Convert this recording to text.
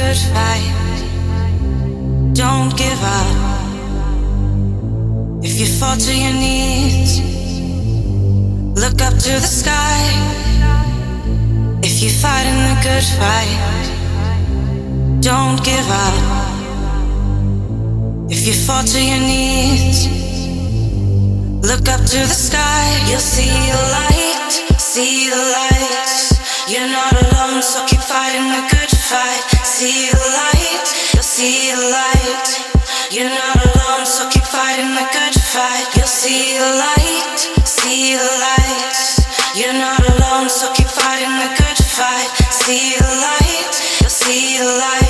good fight. Don't give up. If you fall to your knees, look up to the sky. If you fight in the good fight, don't give up. If you fall to your knees, look up to the sky. You'll see the light, see the light. You're not alone, so keep fighting the good fight. See the light, you'll see the light. You're not alone, so keep fighting the good fight. You'll see the light, see the light. You're not alone, so keep fighting the good fight. See the light, you'll see the light.